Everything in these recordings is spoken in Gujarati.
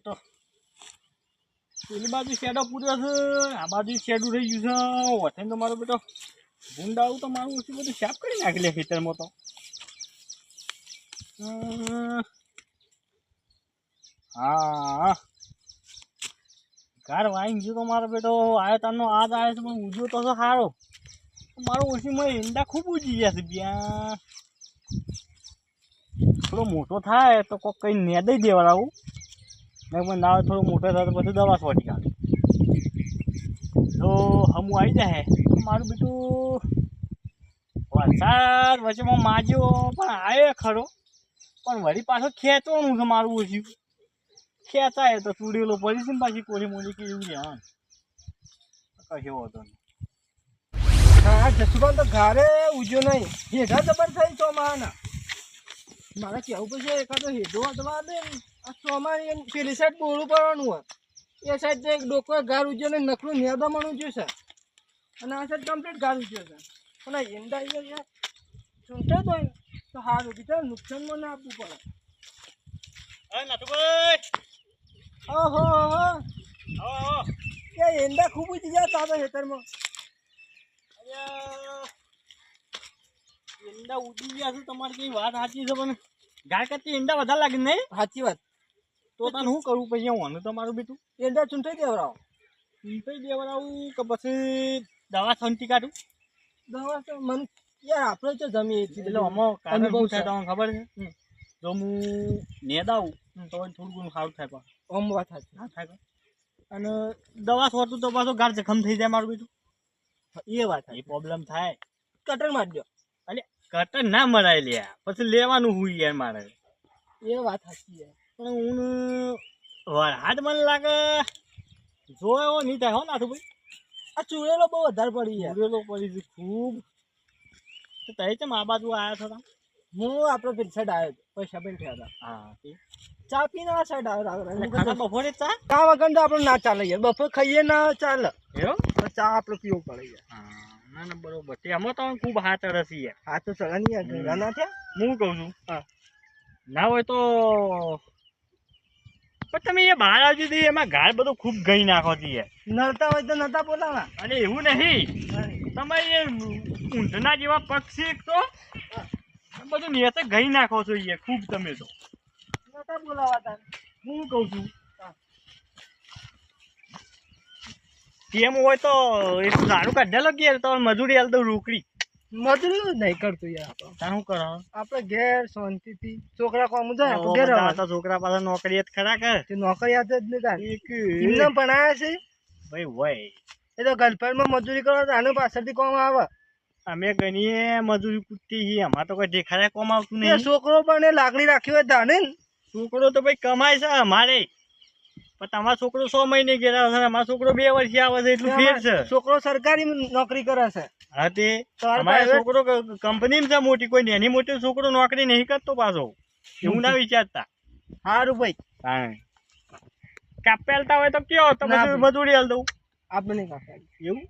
બેટો પેલી બાજુ શેડો પૂર્યો છે, આ બાજુ શેડું રહી ગયું છે. વઠે તો મારો બેટો ભૂંડાવું તો મારું ઓછું બધું સાફ કરી નાખી લે ખેતરમાં તો. હા ઘર વાઈ ગયું તો મારો બેટો આવ્યો તારનો આજ આવ્યો છે, પણ ઉજ્યો તો સારો. મારું ઓછીમાં ઈંડા ખૂબ ઉજી ગયા છે ત્યાં. થોડો મોટો થાય તો કોઈક કંઈ નેદઈ દેવડાવું ને, પણ ના થોડો મોટો થાય તો પછી દવા છોટી કાઢું તો હમું આવી જાય. મારું બેટું વરસાદ વચ્ચેમાં માજ્યો પણ આવ્યો ખરો, પણ વળી પાછો ખેંચવાનું છે મારું ઓછું. ખેંચાય તો ચૂડેલો પડી છે ને પાછી કોરી મોરી કે એવું રહેવાનું કશો હતો નહીં. હા જસુભાઈ તો ઘરે ઉજ્યો નહીં, હેઠા જબર થઈ ચોમાના. મારે કેવું પછી એકાદો હેઠો અટવા દે. આ ચોમાની પેલી સાઈડ બોરું પડવાનું હોય, એ સાઈડ તો એક ડોકો ઘર ઉજ્યો ને નકરું નેદામણ ઉજ્યું છે, અને આ સાઈડ કમ્પ્લીટ ઘર ઉજ્યો છે. પણ આ ઈંડા યાર ચૂંટે તો સારું બીજા નુકસાનમાં ના આપવું પડે. ઓહો એ ઈંડા ખૂબ ઉજી જાય તારા ખેતરમાં. ઈંડા ઉડી ગયા છે તમારી કઈ વાત સાચી છે, પણ ગાય કરતી ઈંડા વધારે લાગે નહીં? સાચી વાત. તો તને શું કરવું પછી હોવાનું તમારું બેટું? ઈંડા ચૂંટાઈ દેવડાવો. ચૂંટાઈ દેવડાવું કે પછી દવા છંટી કાઢું? દવા તો મને યાર આપણે તો જમીએ એટલે આમાં કારણ શું થાય તમને ખબર છે? જો હું નેદાવું તો થોડું ઘણું સારું થાય, પણ ઓમ વાત સાચી ના થાય. અને દવા છોડતું તો પાછો ગાઢ જખમ થઈ જાય મારું બેટું. એ વાત એ પ્રોબ્લેમ થાય. કટર મારી દો. અરે કટર ના મરાય લ્યા, પછી લેવાનું હોય યાર મારે. એ વાત સાચી છે, પણ હું વરસાદ મને લાગે જો એવો નહીં થાય હો નાથું ભાઈ. આ ચૂડેલો બહુ વધારે પડી યાર. ચૂડેલો પડી છે ખૂબ. તો તઈ છે આ બાજુ આવ્યા છો? હું આપણો પેલી સાઈડ આવ્યો હતો, પૈસા પણ થયા હતા. હા ચા પીને આ સાઈડ આવ્યો. બપોરે ચા ચા વગર તો આપણે ના ચાલે યાર, બપોર ખાઈએ ના ચાલે. એવું ચા આપણે પીવો પડે યાર. ના ના બરોબર. એમાં તો ખૂબ હાથ રસી યાર. હા તો ચલા નહીં યાર, ઘણા ના થયા. હું કહું છું હા ના હોય તો પણ તમે એ બહાર આવતી હતી એમાં ગાળ બધું ખૂબ ગઈ નાખો હતી યાર. નડતા હોય તો નતા બોલાવા. અને એવું નહીં તમે એ ઊંટના જેવા પક્ષી તો બધું નેતે ગઈ નાખો છો યાર ખૂબ. તમે તો નતા બોલાવા તાર. હું કહું છું કેમ હોય તો એટલું સારું કાઢે લો કે તો મજૂરી હાલ તો રોકડી મજૂરી નહીં કરતું યાર. તાર શું કરો? આપણે ઘેર શાંતિથી છોકરા કામ જાય ઘેર તો છોકરા પાસે નોકરી ખરા કર નોકરી જ નહીં એમને ભણાયા છે ભાઈ હોય. એ તો ગર્લફ્રેન્ડમાં મજૂરી કરો તો આનું પાછળથી કોમ આવે. અમે ગણીએ મજૂરી કૂદતી છીએ, અમારે તો કોઈ દેખાડે કોમ આવતું નહીં. છોકરો પણ લાકડી રાખી હોય ધાને ને. છોકરો તો ભાઈ કમાય છે અમારે, પણ તમારો છોકરો 6 મહિને ગયેલા છે, અમારો છોકરો 2 વર્ષે આવે છે, એટલું ફેર છે. છોકરો સરકારી નોકરી કરે છે. હા તે અમારો છોકરો કંપનીમાં છે મોટી, કોઈ નાની મોટી છોકરો નોકરી નહીં કરતો પાછો. એવું ના વિચારતા. સારું ભાઈ. હા કાપેલતા હોય તો કયો તો પછી મજૂરી હાલ દઉં. આપણે નહીં કાપેલ એવું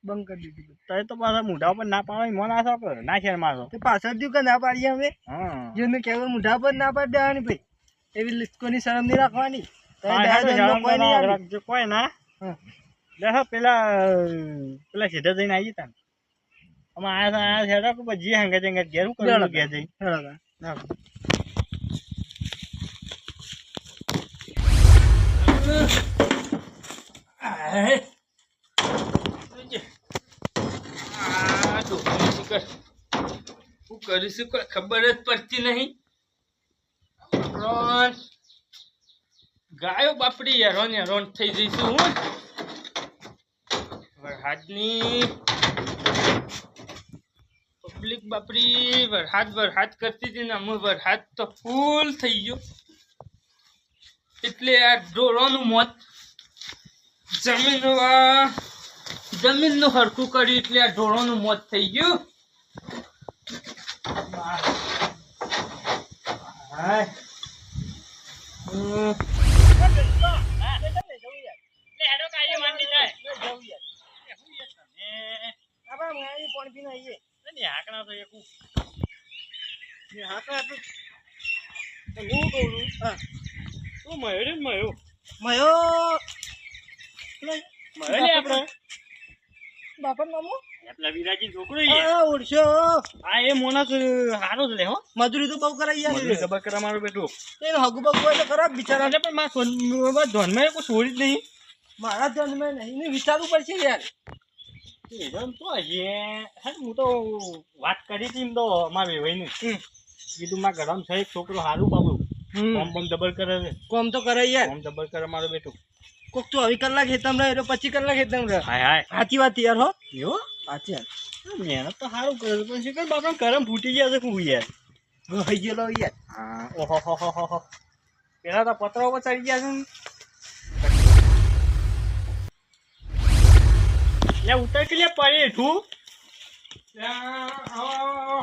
બંધ કરી દીધું. તો પાછા મોઢા ઉપર ના પાડે મન આશા કર ના શેર મારો પાછળ દઉં કે ના પાડીએ અમે. હા જેને કહેવાય મોઢા પર ના પાડી દેવાની ભાઈ. એવી કોની શરમ નહીં રાખવાની. કોઈ ના પેલા સીધા જઈને આવી તા અમે આયા હેડા કે જે હંગા જંગા ઘેર કરું ઘેર જઈ હું કરીશું કોઈ ખબર જ પડતી નહીં. ગાયો બાપડી હેરોન હેરોન થઈ જઈશું હું. વરસાદની પબ્લિક બાપડી વરસાદ કરતી હતી ને અમે વરસાદ તો ફૂલ થઈ ગયો, એટલે આ ઢોરોનું મોત. જમીનનું હરખું કર્યું એટલે આ ઢોરોનું મોત થઈ ગયું. મયો મળે લે આપણે બાપા નામો પેલા વિરાજી છોકરો ઈ આ ઓળશો આ એ મોનસ હારો જ લે હો મજૂરી તો બહુ કરાઈ યાર મજૂરી ખબર કરા મારો બેટો એને હગુ બગુ હોય તો ખરાબ બિચારા અરે પણ મારા ધોનમાં કોઈ છોડી જ નહીં મારા જન્મે નહીં ને વિચારવું પડશે યાર એમ તો હજી હે હું તો વાત કરી હતી એમ તો મારા વેવાઈની કીધું મારા ઘરમાં છે એક છોકરો સારું બાબુ કોમ બમ ડબલ કરે છે કોમ તો કરે યાર કોમ ડબલ કરે મારો બેટો કોક તો 24 કલાક હેતમ રહે 25 કલાક હેતમ રહે હાય હાય સાચી વાત યાર હો એવો સાચી વાત મહેનત તો સારું કરે છે પણ શીખર બાપા કરમ ફૂટી ગયા છે હું યાર હોય ગયેલો યાર હા ઓહો હો હો હો પેલા તો પતરા ઉપર ચડી ગયા છે ને લે ઉતર કે લે પડી તું હા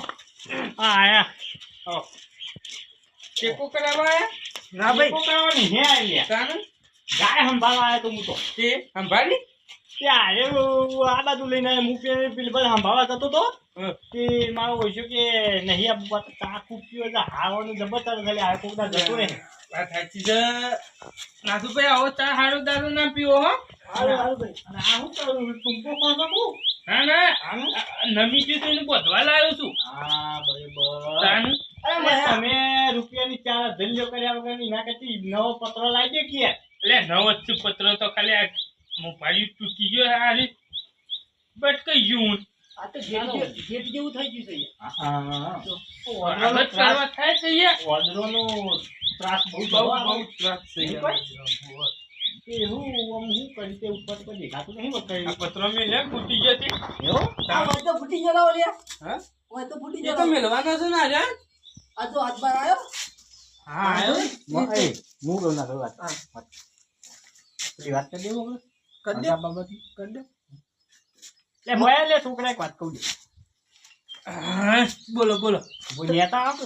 આયા ટેકો કરાવવા ના ભાઈ ટેકો કરવાની હે આયા તાને ગાય સંભાળવા આવ્યો તો હું તો તે સંભાળી ત્યારે આ બાજુ લઈને મૂકે પેલી બાજુ સંભાળવા જતો તો કે મારો ઓછો કે નહીં આ ચાકુ પીવો એટલે હાવાનું જબરદસ્ત ખાલી આ કોકડા જતો રહે વાત સાચી છે નાથુભાઈ આવો ચા હારો દારૂ ના પીવો હો હારું હારું ભાઈ અને આ હું કરું ટૂંકો કોણ શકું ના ના નમી ગયું તો એને બધવા લાવ્યો છું હા બરાબર તાન અરે તમે રૂપિયાની ચાર ધંધો કર્યા વગર એના કરતી નવો પત્ર લાવી દે કે એટલે નવ પત્ર તો ખાલી આ મોબાઈલ તૂટી ગયો હારી બટ કઈ ગયું આ તો જેટ જેવું થઈ ગયું છે યાર આગળ કરવા થાય છે યાર ઓર્ડરોનો ત્રાસ બહુ બહુ ત્રાસ છે યાર એવું આમ હું કરી તે ઉપર પર દેખાતું નહીં આ વખત પત્ર મેં લે તૂટી ગયો તે એવો આ હોય તો ફૂટી ગયેલા ઓલિયા હા હોય તો ફૂટી એ તો ગયેલા મેલવાનો છે ને આજે આ તો હાથ બાર આવ્યો હા આવ્યો હું કહું ના વાત પેલી વાત કરી દેવો કર દે બાબતની કર દે લે મોયા લે છોકરા એક વાત કહું દે હા, બોલો બોલો નેતા આપે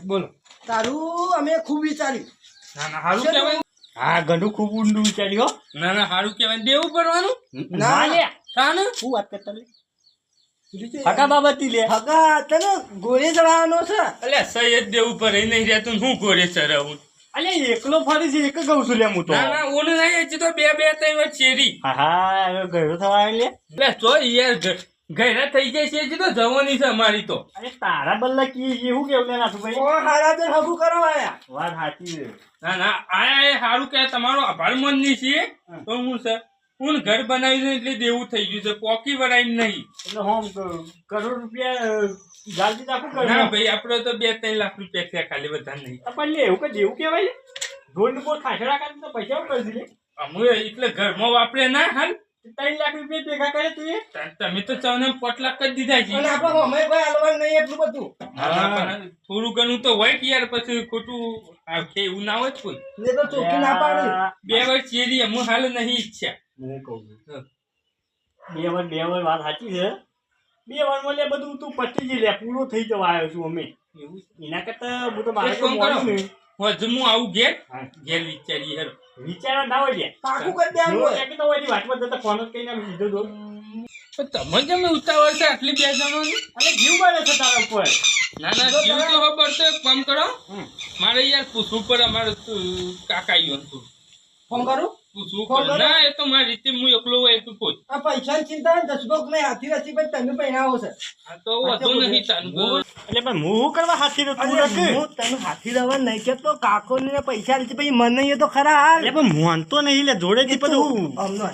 બોલો તારું અમે ખૂબ વિચાર્યું ના ના સારું કહેવાય હા ઘણું ખૂબ ઊંડું વિચાર્યું ના ના સારું કહેવાય દેવું પડવાનું ના લે તાને શું વાત કરતા લે ફકા બાબતી લે હગા તને ગોળી ચડાવવાનો છે અલ્યા સહી જ દેવું પડે નહીં રહેતું ને હું ઘોડે ચરાવું અલે એકલો ફરી છે એક કહું છું લે હું તો ના ના ઓને નહીં હજી તો બે ત્રણ વાર ચેરી હા હા હવે ગયો થવા લે એટલે તો યાર ઘરે થઈ જાય છે હજી તો જવાની છે અમારી તો અરે તારા બલ્લા કી એવું કેવું લે નાથુ ભાઈ ઓ હારા તો હગું કરવા આયા વાત સાચી છે ના ના આ એ સારું કે તમારો આભાર મનની છે તો હું છે હું ઘર બનાવ્યું છે એટલે દેવું થઈ ગયું છે પોકી વરાઈ નહીં એટલે હોમ કરોડ રૂપિયા ગાલતી રાખું ના કરું ભાઈ આપડે તો 2-3 લાખ રૂપિયા છે ખાલી બધા નહીં પણ લે એવું કે જેવું કહેવાય ઢોલ બોલ ખાસડા કાઢી તો પૈસા કરી દે અમે એટલે ઘરમાં વાપરે ના હાલ 3 લાખ રૂપિયા ભેગા કરે તું એ તમે તો 4 લાખ કરી દીધા છે અને આપણે અમે કોઈ હાલવાનું નહીં એટલું બધું હા, પણ થોડું ઘણું તો હોય કે યાર પછી ખોટું આવશે એવું ના હોય જ કોઈ ને તો ચોખ્ખી ના પાડી 2 વાર ચેરી અમુ હાલ નહીં ઈચ્છા હું કહું છું બે વાર વાત સાચી છે 2 વારમાં લે બધું તું પતી જ લે પૂરો થઈ જવા આવ્યો છું અમે એવું એના કરતા હું તો મારે એક તો કામ કરો. મોડું ને હું આવું ઘેર હા. ઘેર વિચારી હેરો વિચારા ના હોય લે પાકું કરી દેવાનું જેવો હોય. કે તો હોય વાતમાં જતા ફોન જ કઈને લીધો તો પણ તમે કેમ ઉતાવળ છે આટલી 2 જણોની અને જીવ બને છે તારા ઉપર ના ના જીવ તો ખબર છે એક કામ કરો હમ. મારે યાર પૂછવું પડે અમારે કાકા ઈવન ફોન કરું પૂછવું ફોન પડે કરો. ના એ તો મારી રીતે હું એકલો હોય એટલું કોઈ આ પૈસાની ચિંતા ને દસબોક મેં હાથી રસી પણ તમે પહેરાવો છે આ તો વધુ નહીં તાનગો એટલે પણ હું કરવા હાથી તું અરે રખ હું તને હાથી રવા નહીં કેતો કાકો ને પૈસા લીધી પછી મને એ તો ખરા હાલ એટલે પણ મોનતો નહીં લે જોડે થી બધું અમને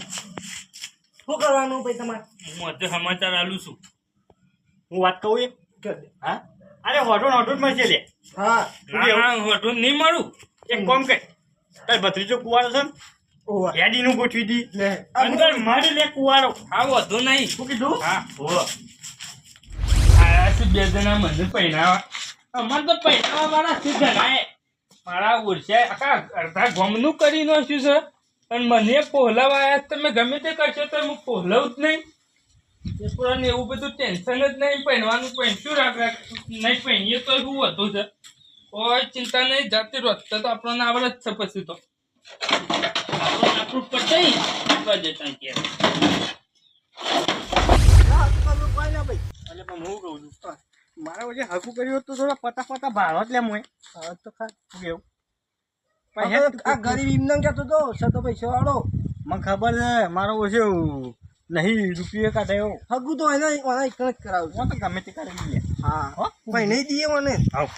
શું કરવાનું પછી તમારે હું આજે સમાચાર આલું છું હું વાત કહું એ કર દે. હા અરે હોટો મળશે લે હા ના ના વધુ નહીં મળું એક કામ કર તાર ભત્રીજો કુવારો છે ને ઓવા હેડી નું ગોઠવી દી લે અંદર મારી લે કુવારો હા વધુ નહીં શું કીધું હા હો આયા છે 2 જણા મને પહેરાવા અમારે તો પહેરાવા વાળા છે જણાય મારા ઓરછા આખા અડધા ગમનું કરી નાખ્યું છે અને મને પોહલાવા આવ્યા તમે ગમે તે કરશો તો હું પોહલાવું જ નહીં એ પુરાને એવું બધું ટેન્શન જ નહીં પહેરવાનું પહેરશું રાખ નહીં પહેરીએ તો શું વધુ છે કોઈ ચિંતા નહીં જાતે રસ્તા તો આપણને આવડે જ છે પછી તો આપણું પચાઈ આપવા દેતા ક્યારે એટલે પણ હું કહું છું મારા વચ્ચે હકું કર્યું હોત તો થોડા પતા ભાડો જ લે મોય તો ખા શું કેવું આ ગરીબ એમને કહેતો તો સતો પૈસા વાળો મને ખબર છે મારો ઓછો નહીં રૂપિયો કાઢ્યો હગું તો એને એક જ કરાવું હું તો ગમે તે કરી લઈએ હા ભાઈ નહીં દઈએ મને આવ